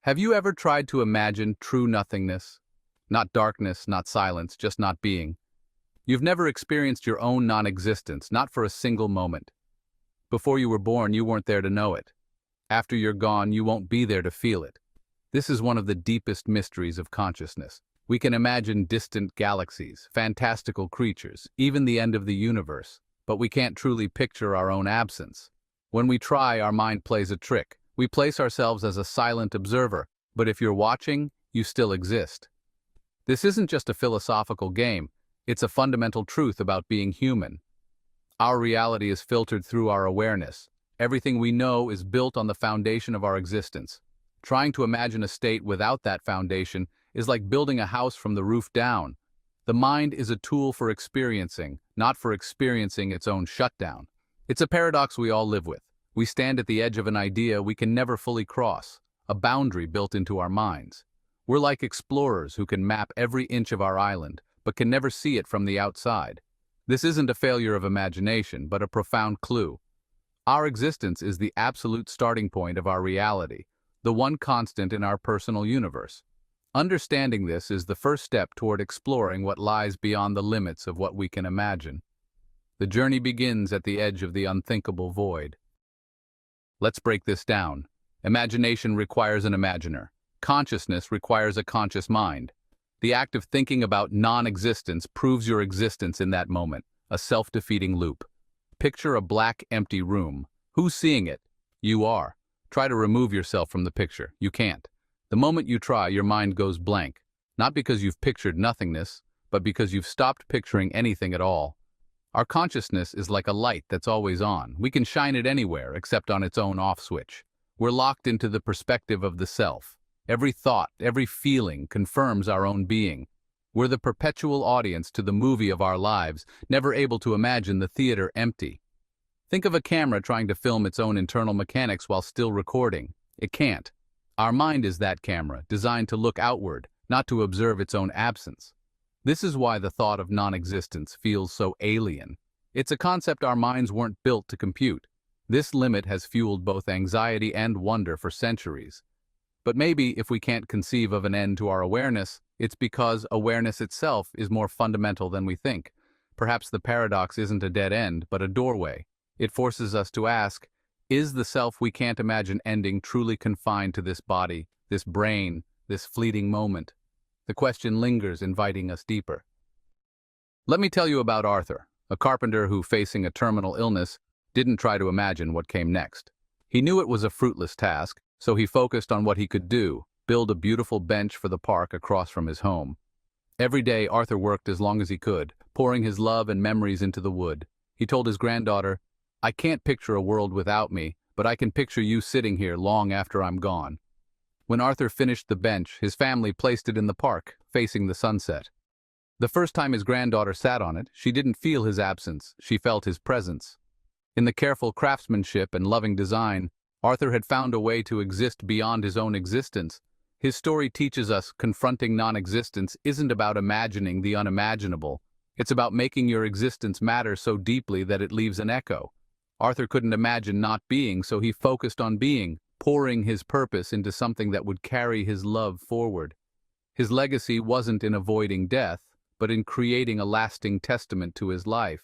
Have you ever tried to imagine true nothingness? Not darkness, not silence, just not being. You've never experienced your own non-existence, not for a single moment. Before you were born, you weren't there to know it. After you're gone, you won't be there to feel it. This is one of the deepest mysteries of consciousness. We can imagine distant galaxies, fantastical creatures, even the end of the universe, but we can't truly picture our own absence. When we try, our mind plays a trick. We place ourselves as a silent observer, but if you're watching, you still exist. This isn't just a philosophical game, it's a fundamental truth about being human. Our reality is filtered through our awareness. Everything we know is built on the foundation of our existence. Trying to imagine a state without that foundation is like building a house from the roof down. The mind is a tool for experiencing, not for experiencing its own shutdown. It's a paradox we all live with. We stand at the edge of an idea we can never fully cross, a boundary built into our minds. We're like explorers who can map every inch of our island, but can never see it from the outside. This isn't a failure of imagination, but a profound clue. Our existence is the absolute starting point of our reality, the one constant in our personal universe. Understanding this is the first step toward exploring what lies beyond the limits of what we can imagine. The journey begins at the edge of the unthinkable void. Let's break this down. Imagination requires an imaginer. Consciousness requires a conscious mind. The act of thinking about non-existence proves your existence in that moment, a self-defeating loop. Picture a black, empty room. Who's seeing it? You are. Try to remove yourself from the picture. You can't. The moment you try, your mind goes blank. Not because you've pictured nothingness, but because you've stopped picturing anything at all. Our consciousness is like a light that's always on. We can shine it anywhere except on its own off switch. We're locked into the perspective of the self. Every thought, every feeling confirms our own being. We're the perpetual audience to the movie of our lives, never able to imagine the theater empty. Think of a camera trying to film its own internal mechanics while still recording. It can't. Our mind is that camera, designed to look outward, not to observe its own absence. This is why the thought of non-existence feels so alien. It's a concept our minds weren't built to compute. This limit has fueled both anxiety and wonder for centuries. But maybe if we can't conceive of an end to our awareness, it's because awareness itself is more fundamental than we think. Perhaps the paradox isn't a dead end, but a doorway. It forces us to ask, is the self we can't imagine ending truly confined to this body, this brain, this fleeting moment? The question lingers, inviting us deeper. Let me tell you about Arthur, a carpenter who, facing a terminal illness, didn't try to imagine what came next. He knew it was a fruitless task, so he focused on what he could do, build a beautiful bench for the park across from his home. Every day, Arthur worked as long as he could, pouring his love and memories into the wood. He told his granddaughter, "I can't picture a world without me, but I can picture you sitting here long after I'm gone." When Arthur finished the bench, his family placed it in the park, facing the sunset. The first time his granddaughter sat on it, she didn't feel his absence, she felt his presence. In the careful craftsmanship and loving design, Arthur had found a way to exist beyond his own existence. His story teaches us confronting non-existence isn't about imagining the unimaginable. It's about making your existence matter so deeply that it leaves an echo. Arthur couldn't imagine not being, so he focused on being, pouring his purpose into something that would carry his love forward. His legacy wasn't in avoiding death, but in creating a lasting testament to his life.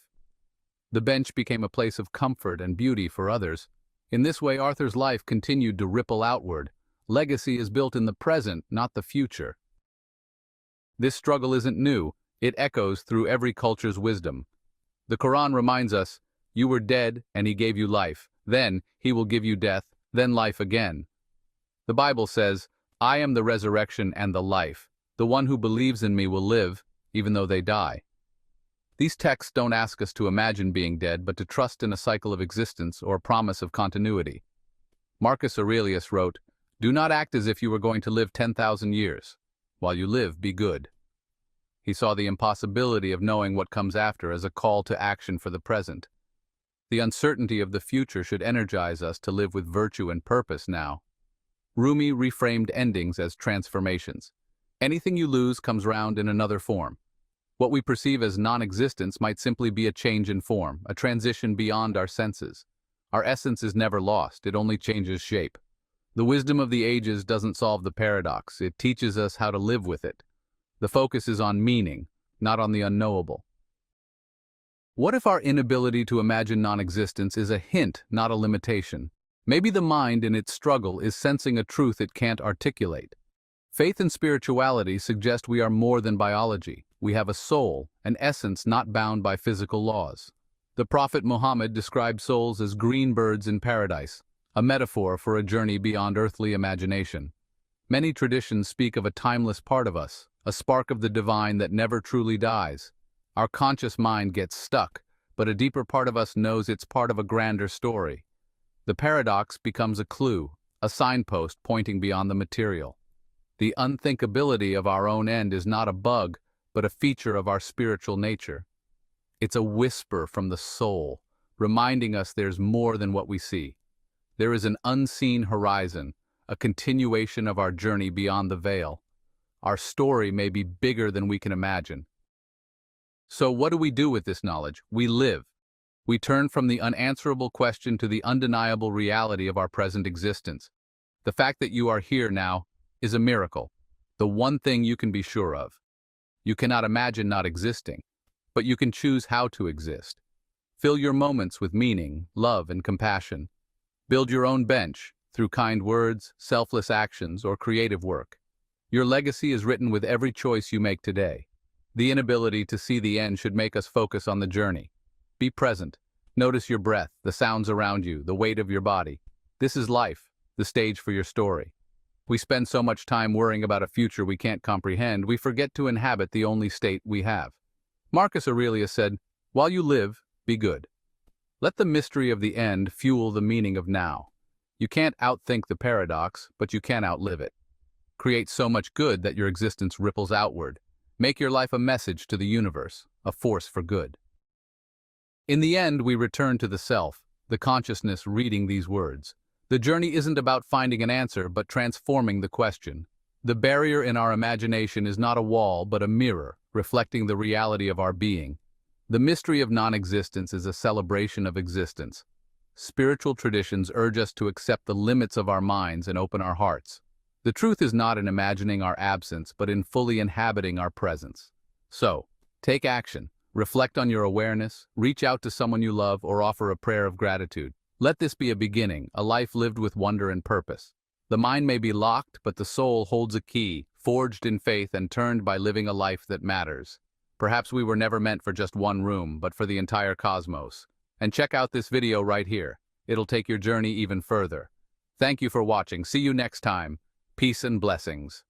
The bench became a place of comfort and beauty for others. In this way, Arthur's life continued to ripple outward. Legacy is built in the present, not the future. This struggle isn't new. It echoes through every culture's wisdom. The Qur'an reminds us, "You were dead, and he gave you life. Then he will give you death, then life again." The Bible says, "I am the resurrection and the life. The one who believes in me will live, even though they die." These texts don't ask us to imagine being dead, but to trust in a cycle of existence or a promise of continuity. Marcus Aurelius wrote, "Do not act as if you were going to live 10,000 years. While you live, be good." He saw the impossibility of knowing what comes after as a call to action for the present. The uncertainty of the future should energize us to live with virtue and purpose now. Rumi reframed endings as transformations. Anything you lose comes round in another form. What we perceive as non-existence might simply be a change in form, a transition beyond our senses. Our essence is never lost, it only changes shape. The wisdom of the ages doesn't solve the paradox, it teaches us how to live with it. The focus is on meaning, not on the unknowable. What if our inability to imagine non-existence is a hint, not a limitation? Maybe the mind in its struggle is sensing a truth it can't articulate. Faith and spirituality suggest we are more than biology. We have a soul, an essence not bound by physical laws. The Prophet Muhammad described souls as green birds in paradise, a metaphor for a journey beyond earthly imagination. Many traditions speak of a timeless part of us, a spark of the divine that never truly dies. Our conscious mind gets stuck, but a deeper part of us knows it's part of a grander story. The paradox becomes a clue, a signpost pointing beyond the material. The unthinkability of our own end is not a bug, but a feature of our spiritual nature. It's a whisper from the soul, reminding us there's more than what we see. There is an unseen horizon, a continuation of our journey beyond the veil. Our story may be bigger than we can imagine. So what do we do with this knowledge? We live. We turn from the unanswerable question to the undeniable reality of our present existence. The fact that you are here now is a miracle, the one thing you can be sure of. You cannot imagine not existing, but you can choose how to exist. Fill your moments with meaning, love, and compassion. Build your own bench through kind words, selfless actions, or creative work. Your legacy is written with every choice you make today. The inability to see the end should make us focus on the journey. Be present. Notice your breath, the sounds around you, the weight of your body. This is life, the stage for your story. We spend so much time worrying about a future we can't comprehend, we forget to inhabit the only state we have. Marcus Aurelius said, "While you live, be good." Let the mystery of the end fuel the meaning of now. You can't outthink the paradox, but you can outlive it. Create so much good that your existence ripples outward. Make your life a message to the universe, a force for good. In the end, we return to the self, the consciousness reading these words. The journey isn't about finding an answer, but transforming the question. The barrier in our imagination is not a wall, but a mirror, reflecting the reality of our being. The mystery of non-existence is a celebration of existence. Spiritual traditions urge us to accept the limits of our minds and open our hearts. The truth is not in imagining our absence, but in fully inhabiting our presence. So, take action. Reflect on your awareness, reach out to someone you love, or offer a prayer of gratitude. Let this be a beginning, a life lived with wonder and purpose. The mind may be locked, but the soul holds a key, forged in faith and turned by living a life that matters. Perhaps we were never meant for just one room, but for the entire cosmos. And check out this video right here. It'll take your journey even further. Thank you for watching. See you next time. Peace and blessings.